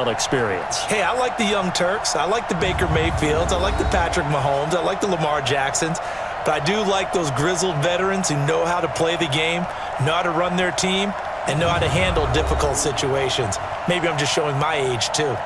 experience. Hey, I like the Young Turks. I like the Baker Mayfields. I like the Patrick Mahomes. I like the Lamar Jacksons. But I do like those grizzled veterans who know how to play the game, know how to run their team, and know how to handle difficult situations. Maybe I'm just showing my age, too.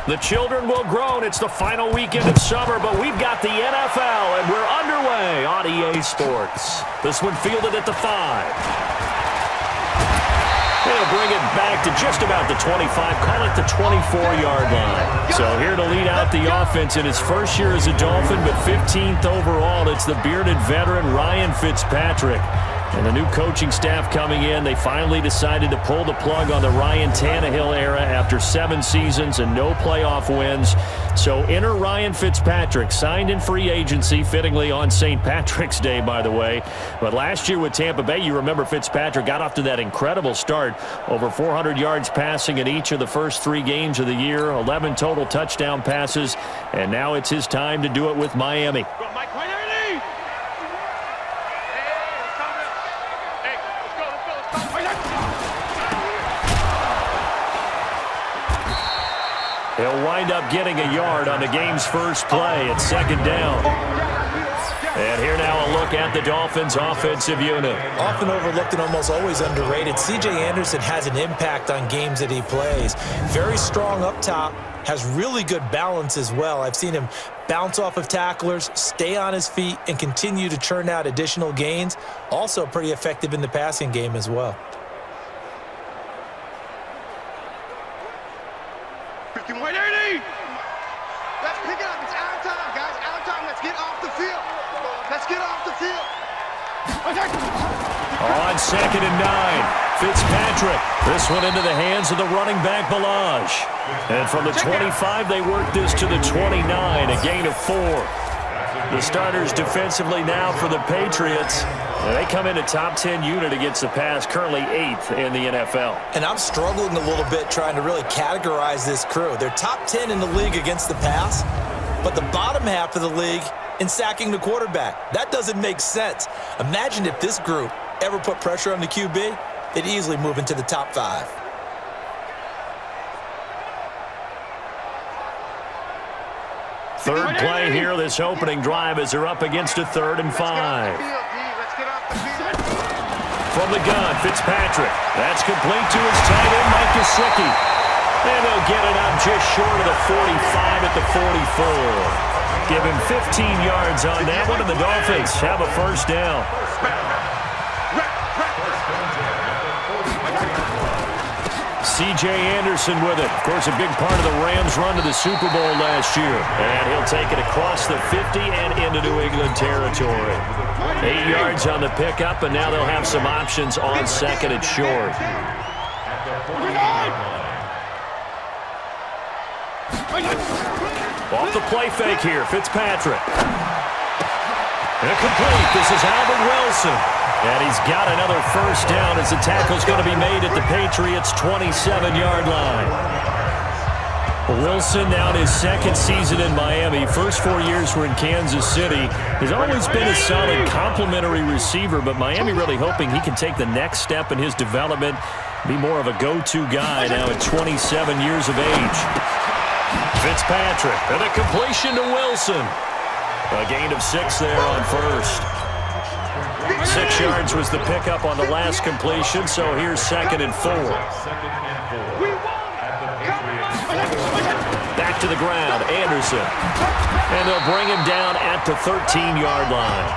The children will groan. It's the final weekend of summer, but we've got the NFL, and we're underway on EA Sports. This one fielded at the 5. They'll bring it back to just about the 25, call it the 24-yard line. So here to lead out the offense in his first year as a Dolphin, but 15th overall, it's the bearded veteran Ryan Fitzpatrick. And the new coaching staff coming in, they finally decided to pull the plug on the Ryan Tannehill era after 7 seasons and no playoff wins. So enter Ryan Fitzpatrick, signed in free agency, fittingly on St. Patrick's Day, by the way. But last year with Tampa Bay, you remember Fitzpatrick got off to that incredible start. Over 400 yards passing in each of the first 3 games of the year, 11 total touchdown passes, and now it's his time to do it with Miami. He'll wind up getting a yard on the game's first play at 2nd down. And here now a look at the Dolphins' offensive unit. Often overlooked and almost always underrated, C.J. Anderson has an impact on games that he plays. Very strong up top, has really good balance as well. I've seen him bounce off of tacklers, stay on his feet, and continue to churn out additional gains. Also pretty effective in the passing game as well. Let's pick it up. It's our time, guys. Our time. Let's get off the field. Let's get off the field. On 2nd and 9, Fitzpatrick. This one into the hands of the running back, Balaj. And from the 25, they work this to the 29, a gain of 4. The starters defensively now for the Patriots. They come in a top 10 unit against the pass, currently 8th in the NFL. And I'm struggling a little bit trying to really categorize this crew. They're top 10 in the league against the pass, but the bottom half of the league in sacking the quarterback. That doesn't make sense. Imagine if this group ever put pressure on the QB, they'd easily move into the top 5. Third play here, this opening drive, as they're up against a 3rd and 5. From the gun, Fitzpatrick. That's complete to his tight end, Mike Gesicki. And they'll get it up just short of the 45 at the 44. Give him 15 yards on that one, and the Dolphins have a first down. C.J. Anderson with it. Of course, a big part of the Rams' run to the Super Bowl last year. And he'll take it across the 50 and into New England territory. 8 yards on the pickup, and now they'll have some options on 2nd and short. Off the play fake here, Fitzpatrick. Incomplete. This is Albert Wilson. And he's got another first down as the tackle's going to be made at the Patriots' 27-yard line. Wilson now in his second season in Miami. First 4 years were in Kansas City. He's always been a solid complementary receiver, but Miami really hoping he can take the next step in his development, be more of a go-to guy now at 27 years of age. Fitzpatrick, and a completion to Wilson. A gain of 6 there on first. 6 yards was the pickup on the last completion, so here's 2nd and 4. Back to the ground, Anderson. And they'll bring him down at the 13-yard line.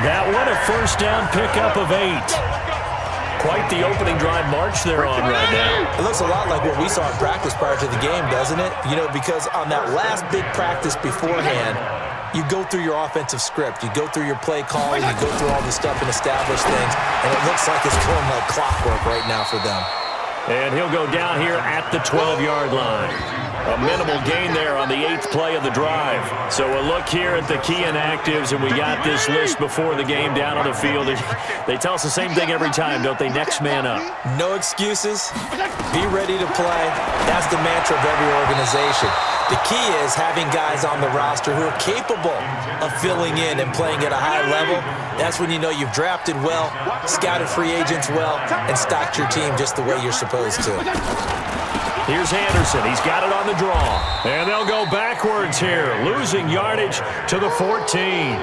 That one a first down pickup of 8. Quite the opening drive march they're on right now. It looks a lot like what we saw in practice prior to the game, doesn't it? You know, because on that last big practice beforehand, you go through your offensive script. You go through your play calling. You go through all the stuff and establish things. And it looks like it's going like clockwork right now for them. And he'll go down here at the 12-yard line. A minimal gain there on the 8th play of the drive. So a look here at the key inactives, and we got this list before the game down on the field. They tell us the same thing every time, don't they? Next man up. No excuses. Be ready to play. That's the mantra of every organization. The key is having guys on the roster who are capable of filling in and playing at a high level. That's when you know you've drafted well, scouted free agents well, and stocked your team just the way you're supposed to. Here's Anderson. He's got it on the draw. And they'll go backwards here, losing yardage to the 14.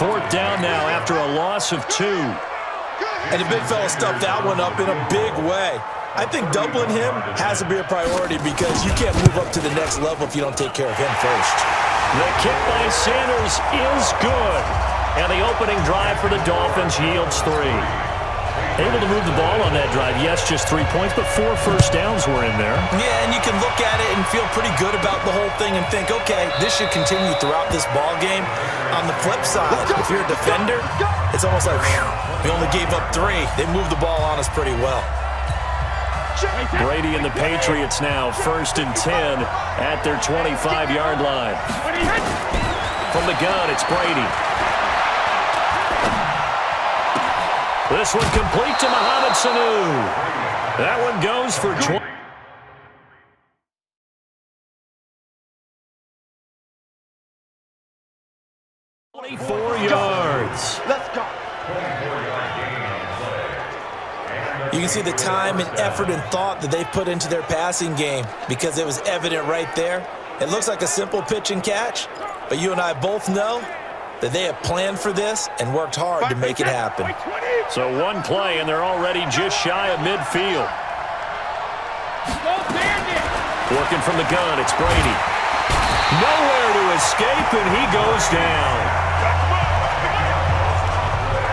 4th down now after a loss of 2. And the big fella stuffed that one up in a big way. I think doubling him has to be a priority because you can't move up to the next level if you don't take care of him first. The kick by Sanders is good. And the opening drive for the Dolphins yields 3. Able to move the ball on that drive. Yes, just 3 points, but 4 first downs were in there. Yeah, and you can look at it and feel pretty good about the whole thing and think, okay, this should continue throughout this ball game. On the flip side, if you're a defender, it's almost like, whew, we only gave up 3. They moved the ball on us pretty well. Brady and the Patriots now 1st and 10 at their 25-yard line. From the gun, it's Brady. This one complete to Mohamed Sanu. That one goes for 24 yards. Let's go. You can see the time and effort and thought that they put into their passing game because it was evident right there. It looks like a simple pitch and catch, but you and I both know that they have planned for this and worked hard to make it happen. So one play, and they're already just shy of midfield. Working from the gun, it's Brady. Nowhere to escape, and he goes down.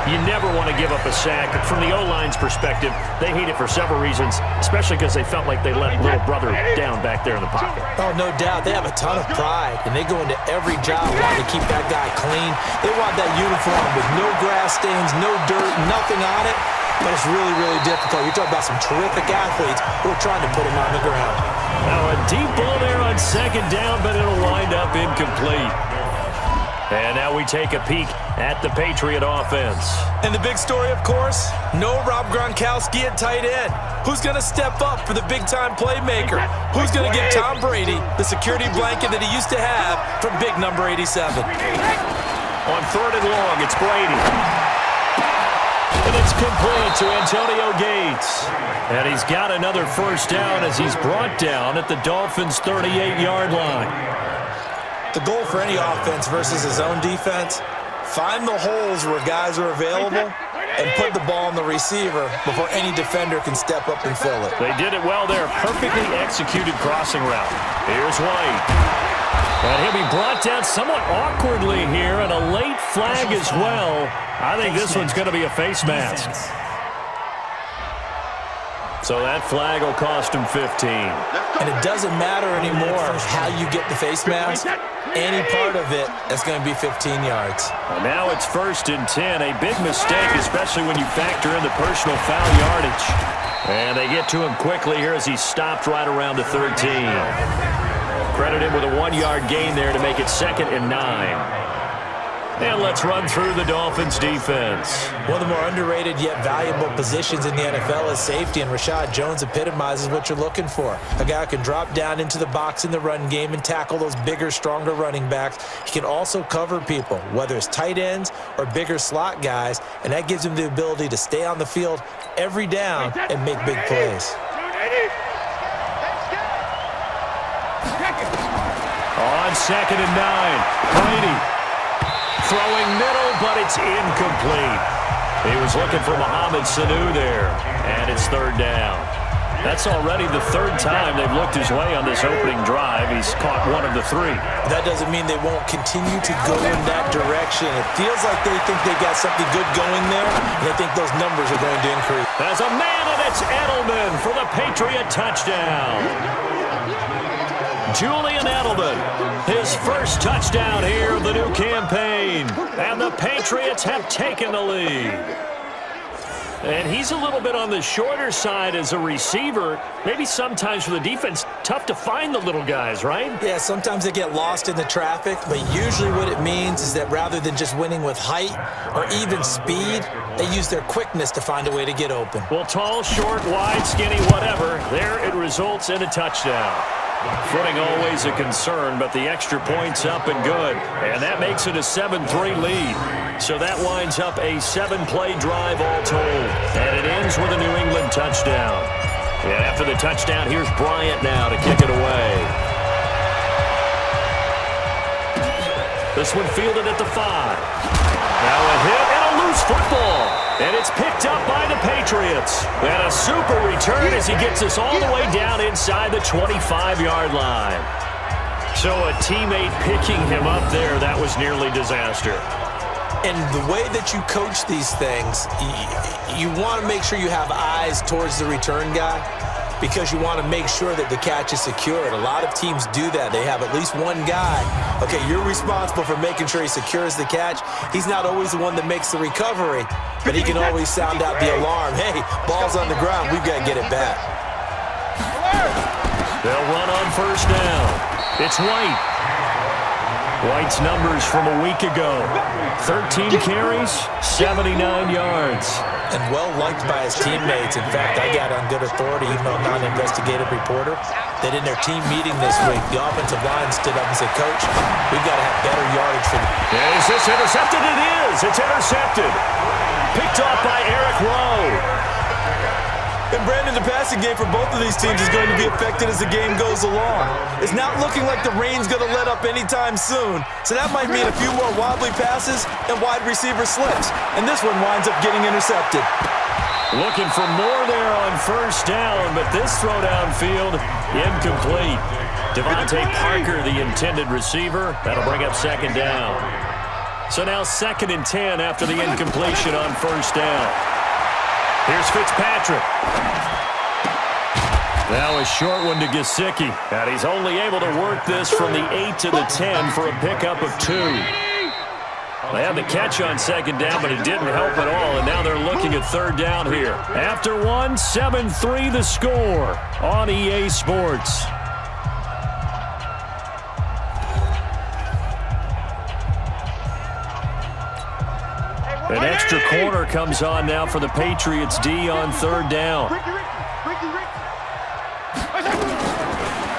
You never want to give up a sack. From the O-line's perspective, they hate it for several reasons, especially because they felt like they let little brother down back there in the pocket. Oh, no doubt. They have a ton of pride, and they go into every job wanting to keep that guy clean. They want that uniform with no grass stains, no dirt, nothing on it, but it's really, really difficult. You're talking about some terrific athletes who are trying to put him on the ground. Now a deep ball there on 2nd down, but it'll wind up incomplete. And now we take a peek at the Patriot offense. And the big story, of course, no Rob Gronkowski at tight end. Who's going to step up for the big-time playmaker? Who's going to give Tom Brady the security blanket that he used to have from big number 87? On 3rd and long, it's Brady. And it's complete to Antonio Gates. And he's got another first down as he's brought down at the Dolphins' 38-yard line. The goal for any offense versus his own defense, find the holes where guys are available and put the ball on the receiver before any defender can step up and fill it. They did it well there. Perfectly executed crossing route. Here's White. And he'll be brought down somewhat awkwardly here, and a late flag as well. I think this one's going to be a face mask. So that flag will cost him 15. And it doesn't matter anymore how you get the face mask. Any part of it is going to be 15 yards. And now it's 1st and 10. A big mistake, especially when you factor in the personal foul yardage. And they get to him quickly here as he stopped right around the 13. Credit him with a 1-yard gain there to make it 2nd and 9. And let's run through the Dolphins' defense. One of the more underrated yet valuable positions in the NFL is safety, and Rashad Jones epitomizes what you're looking for. A guy who can drop down into the box in the run game and tackle those bigger, stronger running backs. He can also cover people, whether it's tight ends or bigger slot guys, and that gives him the ability to stay on the field every down and make big plays. On 2nd and 9, Brady throwing middle, but it's incomplete. He was looking for Mohamed Sanu there, and it's 3rd down. That's already the 3rd time they've looked his way on this opening drive. He's caught 1 of the 3. That doesn't mean they won't continue to go in that direction. It feels like they think they got something good going there, and they think those numbers are going to increase. There's a man, and it's Edelman for the Patriot touchdown. Julian Edelman, his first touchdown here of the new campaign. And the Patriots have taken the lead. And he's a little bit on the shorter side as a receiver. Maybe sometimes for the defense, tough to find the little guys, right? Yeah, sometimes they get lost in the traffic, but usually what it means is that rather than just winning with height or even speed, they use their quickness to find a way to get open. Well, tall, short, wide, skinny, whatever, there it results in a touchdown. Footing always a concern, but the extra point's up and good. And that makes it a 7-3 lead. So that winds up a 7-play drive all told. And it ends with a New England touchdown. And after the touchdown, here's Bryant now to kick it away. This one fielded at the 5. Now a hit and a loose football. And it's picked up by the Patriots. And a super return as he gets us all the way down inside the 25-yard line. So a teammate picking him up there, that was nearly disaster. And the way that you coach these things, you want to make sure you have eyes towards the return guy because you want to make sure that the catch is secured. A lot of teams do that. They have at least one guy. Okay, you're responsible for making sure he secures the catch. He's not always the one that makes the recovery, but he can always sound out the alarm. Hey, ball's on the ground. We've got to get it back. They'll run on 1st down. It's White. White's numbers from a week ago. 13 carries, 79 yards. And well-liked by his teammates. In fact, I got on good authority, even though I'm not an investigative reporter, that in their team meeting this week, the offensive line stood up and said, Coach, we've got to have better yardage for the... Is this intercepted? It is. It's intercepted. Picked off by Eric Rowe. And Brandon, the passing game for both of these teams is going to be affected as the game goes along. It's not looking like the rain's going to let up anytime soon, so that might mean a few more wobbly passes and wide receiver slips. And this one winds up getting intercepted. Looking for more there on 1st down, but this throw downfield, incomplete. Devontae Parker, the intended receiver. That'll bring up 2nd down. So now 2nd and 10 after the incompletion on 1st down. Here's Fitzpatrick. Now a short one to Gesicki. And he's only able to work this from the 8 to the 10 for a pickup of 2. They had the catch on 2nd down, but it didn't help at all. And now they're looking at 3rd down here. After 1, 7-3 the score on EA Sports. An extra corner comes on now for the Patriots D on 3rd down.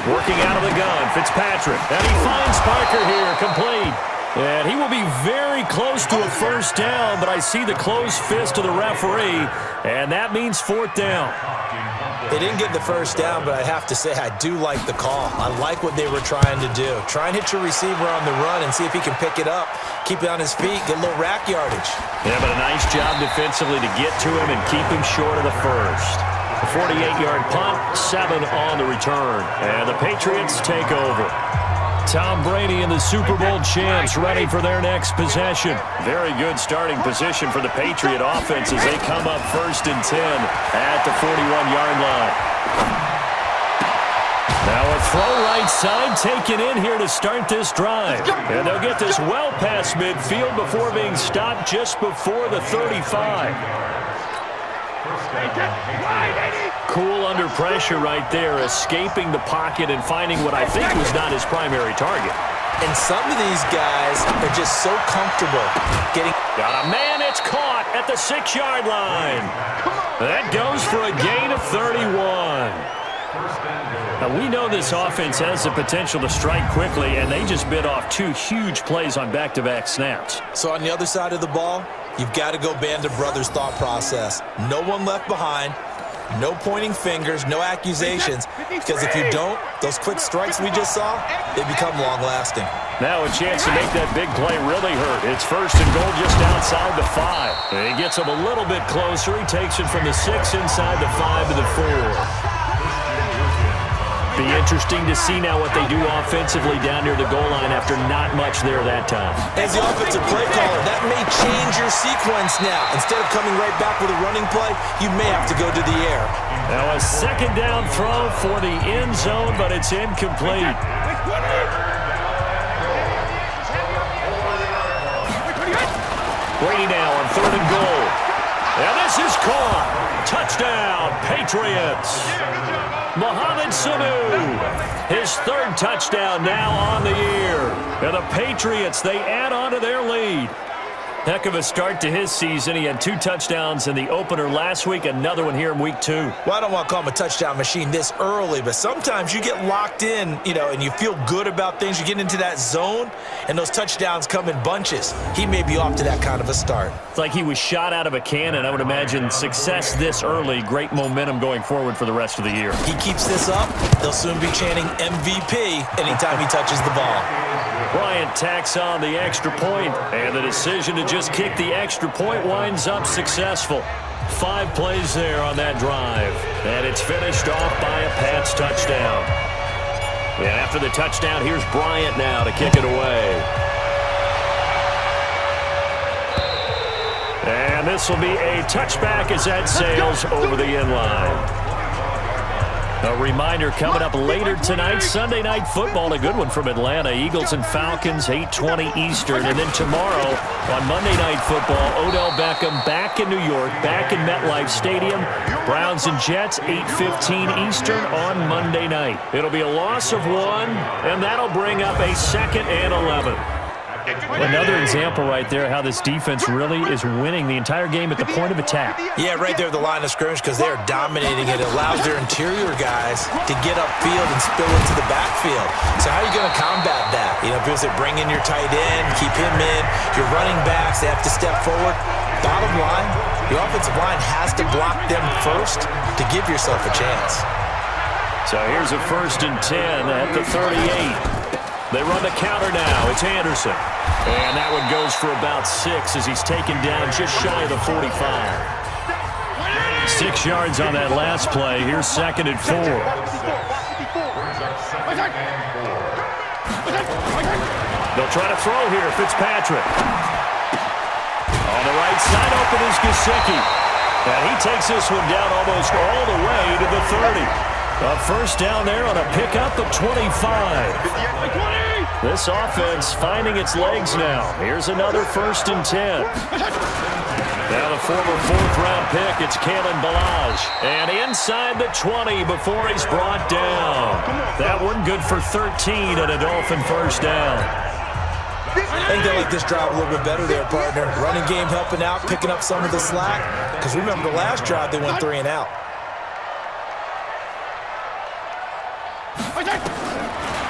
Working out of the gun, Fitzpatrick. And he finds Parker here, complete. And he will be very close to a 1st down, but I see the closed fist of the referee, and that means 4th down. They didn't get the 1st down, but I have to say I do like the call. I like what they were trying to do. Try and hit your receiver on the run and see if he can pick it up, keep it on his feet, get a little rack yardage. Yeah, but a nice job defensively to get to him and keep him short of the 1st. A 48-yard punt, 7 on the return. And the Patriots take over. Tom Brady and the Super Bowl champs ready for their next possession. Very good starting position for the Patriot offense as they come up 1st and 10 at the 41-yard line. Now a throw right side taken in here to start this drive. And they'll get this well past midfield before being stopped just before the 35. Cool under pressure right there, escaping the pocket and finding what I think was not his primary target. And some of these guys are just so comfortable getting... Got a man, it's caught at the 6-yard line. That goes for a gain of 31. Now, we know this offense has the potential to strike quickly, and they just bit off 2 huge plays on back-to-back snaps. So on the other side of the ball, you've got to go Band of Brothers thought process. No one left behind. No pointing fingers, no accusations, because if you don't, those quick strikes we just saw, they become long-lasting. Now a chance to make that big play really hurt. It's 1st and goal just outside the 5. And he gets him a little bit closer. He takes it from the 6 inside the 5 to the 4. Be interesting to see now what they do offensively down near the goal line after not much there that time. As the offensive play caller, that may change your sequence now. Instead of coming right back with a running play, you may have to go to the air. Now a 2nd down throw for the end zone, but it's incomplete. Brady now on 3rd and goal. And this is caught. Touchdown, Patriots. Mohamed Sanu, his 3rd touchdown now on the year. And the Patriots, they add on to their lead. Heck of a start to his season. He had 2 touchdowns in the opener last week, another one here in week 2. Well, I don't want to call him a touchdown machine this early, but sometimes you get locked in, and you feel good about things. You get into that zone, and those touchdowns come in bunches. He may be off to that kind of a start. It's like he was shot out of a cannon. I would imagine success this early, great momentum going forward for the rest of the year. He keeps this up, they'll soon be chanting MVP anytime he touches the ball. Bryant tacks on the extra point, and the decision to just kick the extra point winds up successful. 5 plays there on that drive, and it's finished off by a Pats touchdown. And after the touchdown, here's Bryant now to kick it away. And this will be a touchback as that sails over the end line. A reminder coming up later tonight, Sunday Night Football, a good one from Atlanta. Eagles and Falcons, 8:20 Eastern. And then tomorrow on Monday Night Football, Odell Beckham back in New York, back in MetLife Stadium. Browns and Jets, 8:15 Eastern on Monday night. It'll be a loss of 1, and that'll bring up a 2nd and 11. Another example right there how this defense really is winning the entire game at the point of attack. Yeah, right there at the line of scrimmage because they're dominating it. It allows their interior guys to get upfield and spill into the backfield. So how are you going to combat that? Because they bring in your tight end, keep him in, your running backs, they have to step forward. Bottom line, the offensive line has to block them first to give yourself a chance. So here's a 1st and 10 at the 38. They run the counter now. It's Anderson. And that one goes for about 6 as he's taken down just shy of the 45. 6 yards on that last play. Here's 2nd and 4. They'll try to throw here. Fitzpatrick. On the right side, open is Gesicki. And he takes this one down almost all the way to the 30. A 1st down there on a pickup at 25. This offense finding its legs now. Here's another 1st and 10. Now the former 4th-round pick, it's Kalen Ballage. And inside the 20 before he's brought down. That one good for 13 and a Dolphin 1st down. I think they like this drive a little bit better there, partner. Running game helping out, picking up some of the slack. Because remember the last drive, they went 3 and out.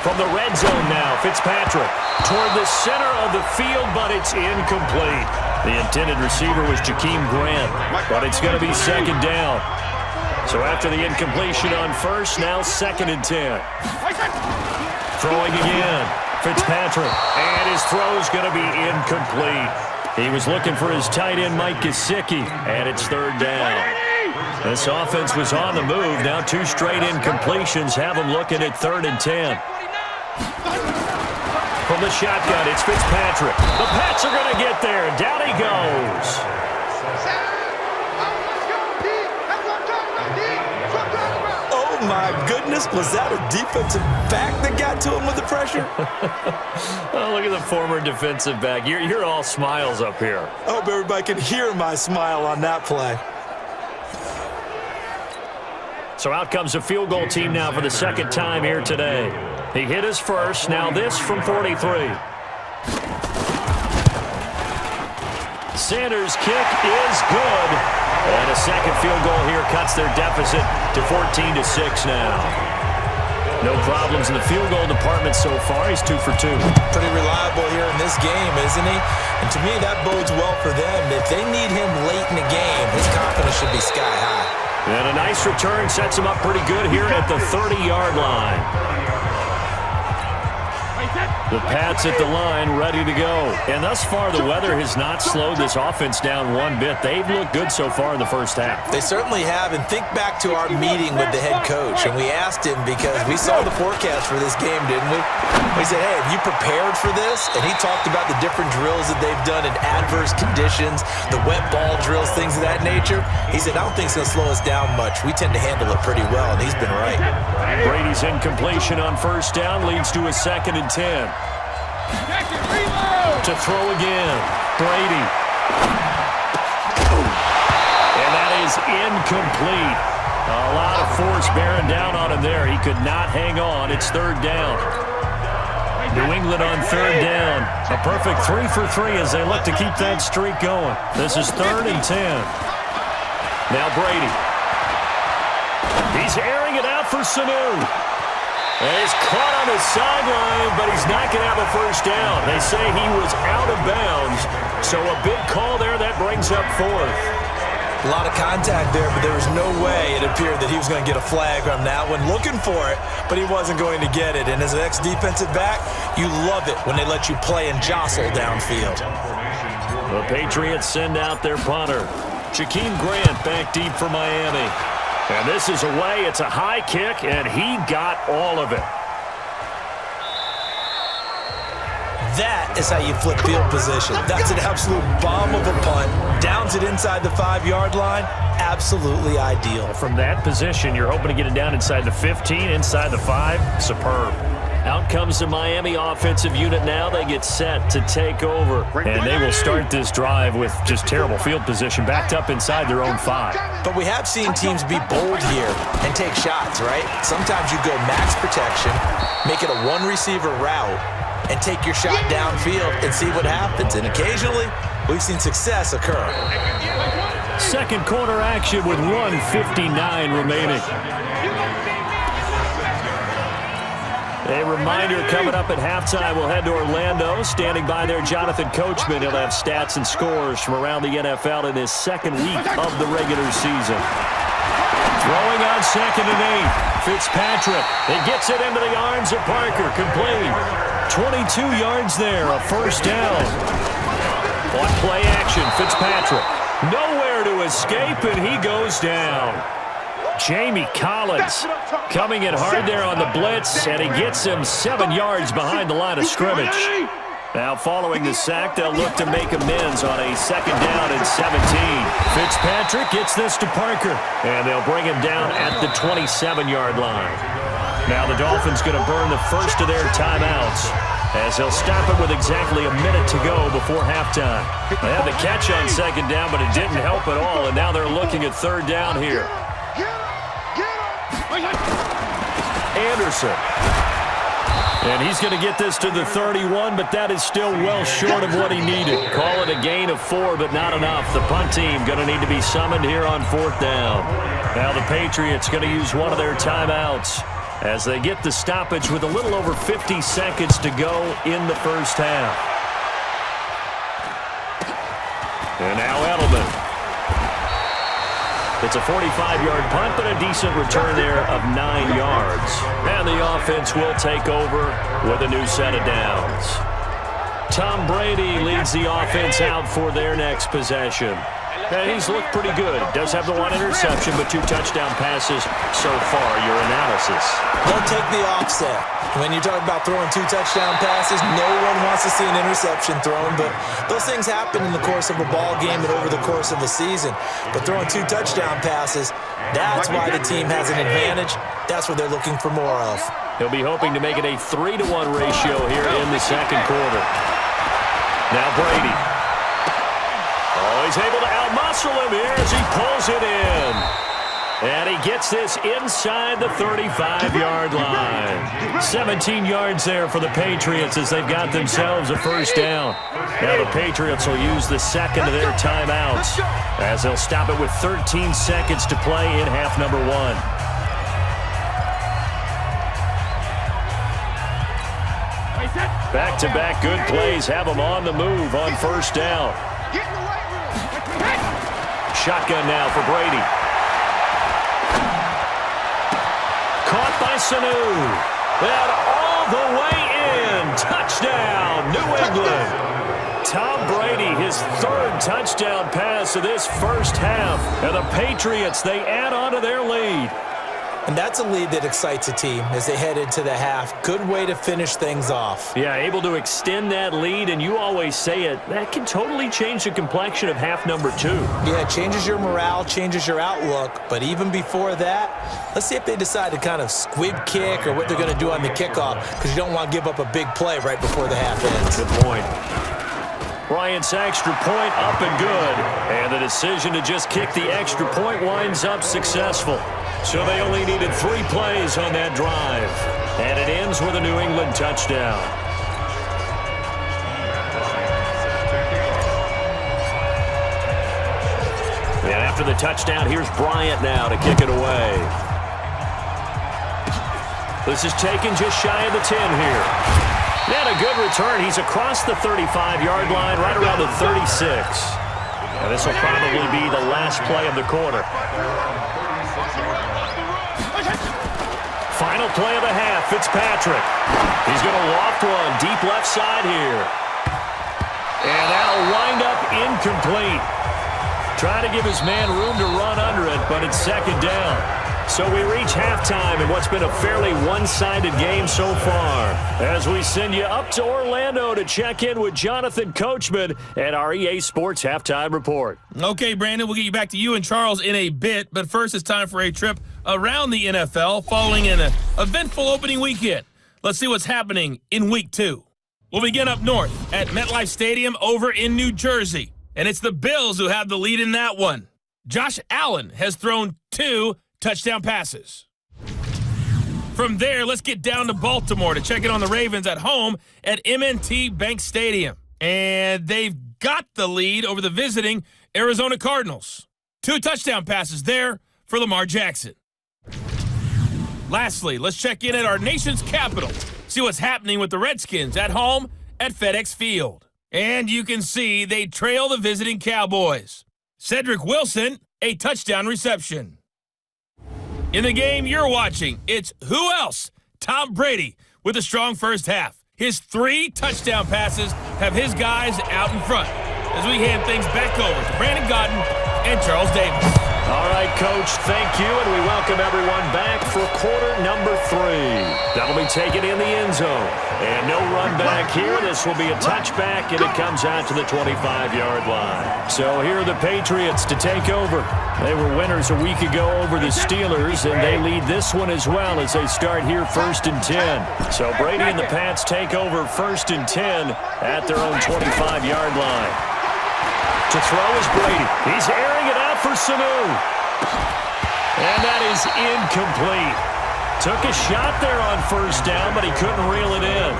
From the red zone now, Fitzpatrick toward the center of the field, but it's incomplete. The intended receiver was Jakeem Grant, but it's going to be 2nd down. So after the incompletion on 1st, now 2nd and 10. Throwing again, Fitzpatrick, and his throw's going to be incomplete. He was looking for his tight end, Mike Gesicki, and it's 3rd down. This offense was on the move. Now 2 straight incompletions have them looking at 3rd and 10. From the shotgun, it's Fitzpatrick. The Pats are going to get there. Down he goes. Oh, my goodness. Was that a defensive back that got to him with the pressure? Oh, look at the former defensive back. You're all smiles up here. I hope everybody can hear my smile on that play. So out comes a field goal team now for the second time here today. He hit his first. Now this from 43. Sanders' kick is good. And a second field goal here cuts their deficit to 14-6 now. No problems in the field goal department so far. He's 2 for 2. Pretty reliable here in this game, isn't he? And to me, that bodes well for them. If they need him late in the game, his confidence should be sky high. And a nice return sets him up pretty good here at the 30-yard line. The Pats at the line, ready to go. And thus far, the weather has not slowed this offense down one bit. They've looked good so far in the first half. They certainly have. And think back to our meeting with the head coach. And we asked him, because we saw the forecast for this game, didn't we? We said, hey, have you prepared for this? And he talked about the different drills that they've done in adverse conditions, the wet ball drills, things of that nature. He said, I don't think it's going to slow us down much. We tend to handle it pretty well, and he's been right. Brady's incompletion on first down leads to a 2nd and 10. To throw again. Brady. And that is incomplete. A lot of force bearing down on him there. He could not hang on. It's 3rd down. New England on 3rd down. A perfect 3 for 3 as they look to keep that streak going. This is 3rd and 10. Now Brady. He's airing it out for Sanu. And he's caught on the sideline, but he's not going to have a first down. They say he was out of bounds, so a big call there that brings up 4th. A lot of contact there, but there was no way it appeared that he was going to get a flag on that one. Looking for it, but he wasn't going to get it. And as an ex-defensive back, you love it when they let you play and jostle downfield. The Patriots send out their punter. Jakeem Grant back deep for Miami. And this is away. It's a high kick, and he got all of it. That is how you flip field position. That's an absolute bomb of a punt. Downs it inside the 5-yard line. Absolutely ideal. From that position, you're hoping to get it down inside the 15, inside the 5. Superb. Out comes the Miami offensive unit now. They get set to take over. And they will start this drive with just terrible field position, backed up inside their own 5. But we have seen teams be bold here and take shots, right? Sometimes you go max protection, make it a one-receiver route, and take your shot downfield and see what happens. And occasionally, we've seen success occur. Second quarter action with 1:59 remaining. A reminder coming up at halftime, we'll head to Orlando. Standing by there, Jonathan Coachman. He'll have stats and scores from around the NFL in his second week of the regular season. Throwing on 2nd and 8. Fitzpatrick. He gets it into the arms of Parker. Complete. 22 yards there, a first down. On play action, Fitzpatrick. Nowhere to escape, and he goes down. Jamie Collins coming in hard there on the blitz, and he gets him 7 yards behind the line of scrimmage. Now following the sack, they'll look to make amends on a 2nd down and 17. Fitzpatrick gets this to Parker, and they'll bring him down at the 27-yard line. Now the Dolphins going to burn the first of their timeouts, as they'll stop it with exactly a minute to go before halftime. They had the catch on 2nd down, but it didn't help at all, and now they're looking at 3rd down here. Anderson. And he's going to get this to the 31, but that is still well short of what he needed. Call it a gain of 4, but not enough. The punt team going to need to be summoned here on 4th down. Now the Patriots going to use one of their timeouts as they get the stoppage with a little over 50 seconds to go in the first half. And now Edelman. It's a 45-yard punt, but a decent return there of 9 yards. And the offense will take over with a new set of downs. Tom Brady leads the offense out for their next possession. And he's looked pretty good. Does have the 1 interception, but 2 touchdown passes so far. Your analysis. They'll take the offset. When you talk about throwing 2 touchdown passes, no one wants to see an interception thrown, but those things happen in the course of a ball game and over the course of a season. But throwing 2 touchdown passes, that's why the team has an advantage. That's what they're looking for more of. He'll be hoping to make it a 3-to-1 ratio here in the second quarter. Now Brady. Oh, he's able to outmuscle him here as he pulls it in. And he gets this inside the 35-yard line. 17 yards there for the Patriots as they've got themselves a first down. Now the Patriots will use the second of their timeouts as they'll stop it with 13 seconds to play in half number 1. Back-to-back good plays have them on the move on first down. Shotgun now for Brady. Caught by Sanu. And all the way in. Touchdown, New England. Tom Brady, his third touchdown pass of this first half. And the Patriots, they add on to their lead. And that's a lead that excites a team as they head into the half. Good way to finish things off. Yeah, able to extend that lead, and you always say it, that can totally change the complexion of half number 2. Yeah, it changes your morale, changes your outlook. But even before that, let's see if they decide to kind of squib kick or what they're going to do on the kickoff, because you don't want to give up a big play right before the half ends. Good point. Bryant's extra point up and good. And the decision to just kick the extra point winds up successful. So they only needed 3 plays on that drive. And it ends with a New England touchdown. And after the touchdown, here's Bryant now to kick it away. This is taken just shy of the 10 here. And a good return. He's across the 35-yard line, right around the 36. And this will probably be the last play of the quarter. Final play of the half, Fitzpatrick. He's going to loft one deep left side here. And that'll wind up incomplete. Trying to give his man room to run under it, but it's second down. So we reach halftime in what's been a fairly one-sided game so far. As we send you up to Orlando to check in with Jonathan Coachman at our EA Sports Halftime Report. Okay, Brandon, we'll get you back to you and Charles in a bit, but first it's time for a trip around the NFL following an eventful opening weekend. Let's see what's happening in Week 2. We'll begin up north at MetLife Stadium over in New Jersey, and it's the Bills who have the lead in that one. Josh Allen has thrown 2 touchdown passes. From there, let's get down to Baltimore to check in on the Ravens at home at M&T Bank Stadium. And they've got the lead over the visiting Arizona Cardinals. 2 touchdown passes there for Lamar Jackson. Lastly, let's check in at our nation's capital. See what's happening with the Redskins at home at FedEx Field. And you can see they trail the visiting Cowboys. Cedric Wilson, a touchdown reception. In the game you're watching, it's who else? Tom Brady with a strong first half. His 3 touchdown passes have his guys out in front. As we hand things back over to Brandon Godden and Charles Davis. All right, Coach, thank you, and we welcome everyone back for quarter number 3. That'll be taken in the end zone. And no run back here. This will be a touchback, and it comes out to the 25-yard line. So here are the Patriots to take over. They were winners a week ago over the Steelers, and they lead this one as well as they start here 1st and 10. So Brady and the Pats take over 1st and 10 at their own 25-yard line. To throw is Brady. He's airing it out for Sanu. And that is incomplete. Took a shot there on first down, but he couldn't reel it in.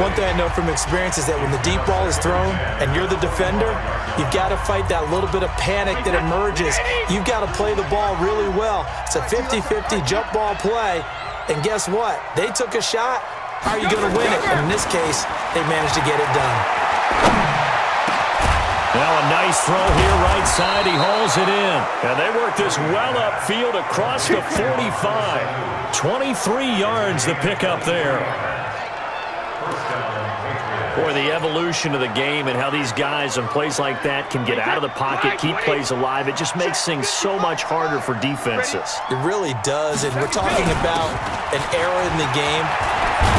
One thing I know from experience is that when the deep ball is thrown and you're the defender, you've got to fight that little bit of panic that emerges. You've got to play the ball really well. It's a 50-50 jump ball play. And guess what? They took a shot. How are you going to win it? And in this case, they managed to get it done. Now a nice throw here right side. He hauls it in. And they work this well upfield across the 45. 23 yards the pickup there. Boy, the evolution of the game and how these guys on plays like that can get out of the pocket, keep plays alive, it just makes things so much harder for defenses. It really does, and we're talking about an era in the game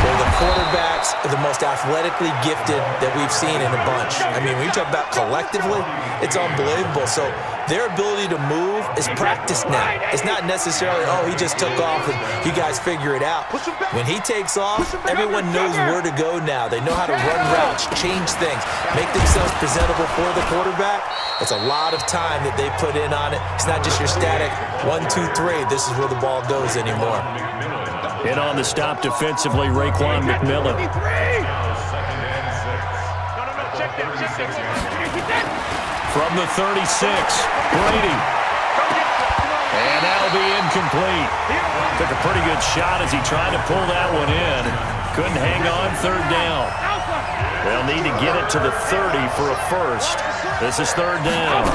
where the quarterbacks are the most athletically gifted that we've seen in a bunch. I mean, when you talk about collectively, it's unbelievable. So their ability to move is practiced now. It's not necessarily, oh, he just took off and you guys figure it out. When he takes off, everyone knows where to go now. They know how to run routes, change things, make themselves presentable for the quarterback. It's a lot of time that they put in on it. It's not just your static 1, 2, 3. This is where the ball goes anymore. In on the stop defensively, Raekwon McMillan. From the 36, Brady. And that'll be incomplete. Took a pretty good shot as he tried to pull that one in. Couldn't hang on third down. They'll need to get it to the 30 for a first. This is third down.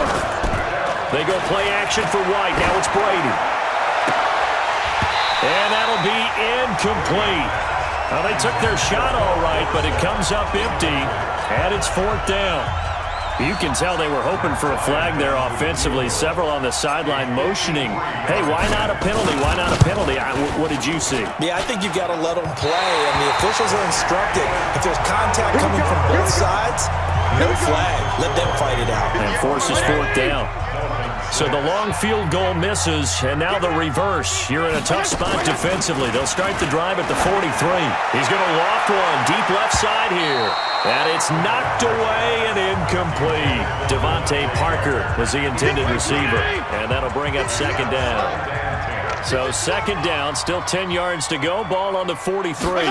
They go play action for White. Now it's Brady. And that'll be incomplete. Well, they took their shot all right, but it comes up empty, and it's fourth down. You can tell they were hoping for a flag there offensively. Several on the sideline motioning, hey, why not a penalty? Why not a penalty? What did you see? Yeah, I think you've got to let them play, and the officials are instructed. If there's contact coming from both sides, no flag. Let them fight it out. And forces fourth down. So the long field goal misses, and now the reverse. You're in a tough spot defensively. They'll start the drive at the 43. He's going to loft one deep left side here. And it's knocked away and incomplete. Devontae Parker was the intended receiver. And that'll bring up second down. So second down, still 10 yards to go. Ball on the 43.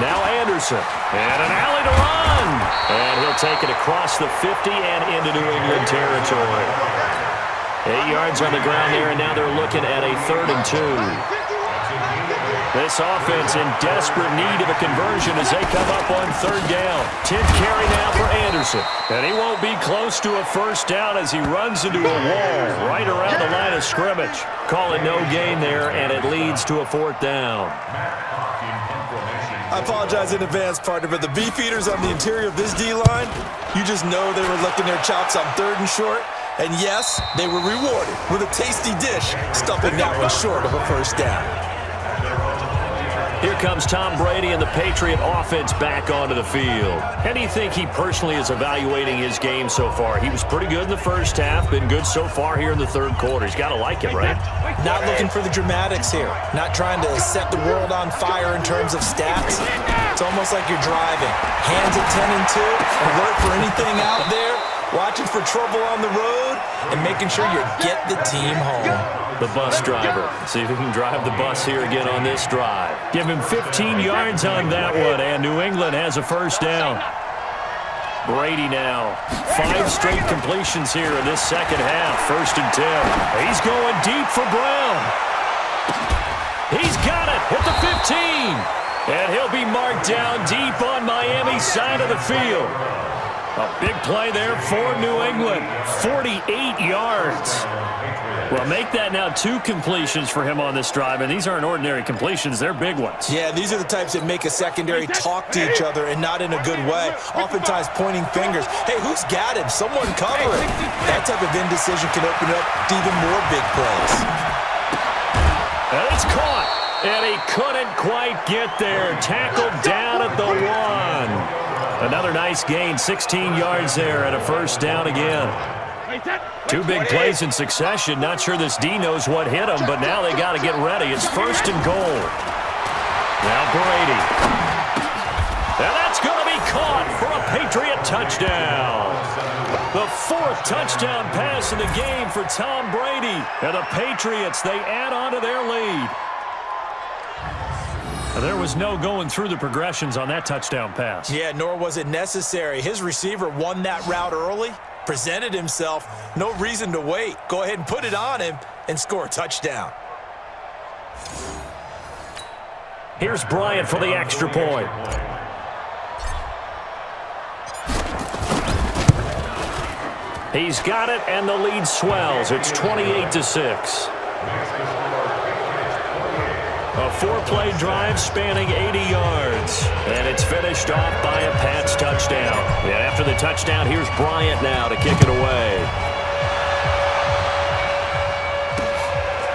Now Anderson. And an alley to run. And he'll take it across the 50 and into New England territory. 8 yards on the ground there, and now they're looking at a 3rd and 2. This offense in desperate need of a conversion as they come up on third down. 10th carry now for Anderson. And he won't be close to a first down as he runs into a wall right around the line of scrimmage. Call it no gain there, and it leads to a fourth down. I apologize in advance, partner, but the beefeaters on the interior of this D-line, you just know they were licking their chops on 3rd and short. And yes, they were rewarded with a tasty dish, stuffing that one short of a first down. Here comes Tom Brady and the Patriot offense back onto the field. How do you think he personally is evaluating his game so far? He was pretty good in the first half, been good so far here in the third quarter. He's got to like it, right? Not looking for the dramatics here. Not trying to set the world on fire in terms of stats. It's almost like you're driving. Hands at 10 and 2, alert for anything out there, watching for trouble on the road, and making sure you get the team home. The bus driver. See if he can drive the bus here again on this drive. Give him 15 yards on that one, and New England has a first down. Brady now. 5 straight completions here in this second half. 1st and 10. He's going deep for Brown. He's got it at the 15. And he'll be marked down deep on Miami's side of the field. A big play there for New England. 48 yards. Well, make that now 2 completions for him on this drive, and these aren't ordinary completions. They're big ones. Yeah, these are the types that make a secondary talk to each other and not in a good way. Oftentimes pointing fingers. Hey, who's got him? Someone cover it. That type of indecision can open up to even more big plays. And it's caught, and he couldn't quite get there. Tackled down at the 1. Another nice gain, 16 yards there, and a first down again. 2 big plays in succession. Not sure this D knows what hit him, but now they got to get ready. It's 1st and goal. Now Brady. And that's going to be caught for a Patriot touchdown. The 4th touchdown pass in the game for Tom Brady. And the Patriots, they add on to their lead. There was no going through the progressions on that touchdown pass. Yeah, nor was it necessary. His receiver won that route early, presented himself, no reason to wait. Go ahead and put it on him and score a touchdown. Here's Bryant for the extra point. He's got it, and the lead swells. It's 28-6. A 4-play drive spanning 80 yards. And it's finished off by a Pats touchdown. And after the touchdown, here's Bryant now to kick it away.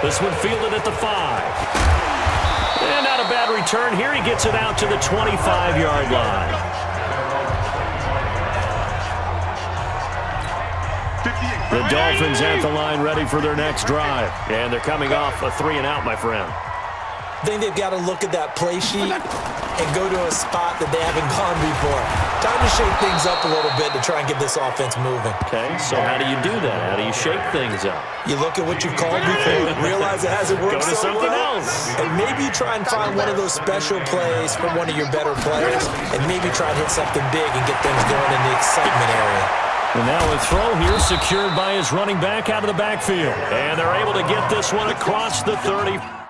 This one fielded at the 5. And not a bad return here. He gets it out to the 25-yard line. 58. The Dolphins at the line ready for their next drive. And they're coming off a 3-and-out, my friend. I think they've got to look at that play sheet and go to a spot that they haven't gone before. Time to shake things up a little bit to try and get this offense moving. Okay, so how do you do that? How do you shake things up? You look at what you've called before, realize it hasn't worked Go to so something well, else. and maybe try and find one of those special plays from one of your better players, and maybe try and hit something big and get things going in the excitement area. And now a throw here secured by his running back out of the backfield. And they're able to get this one across the 30.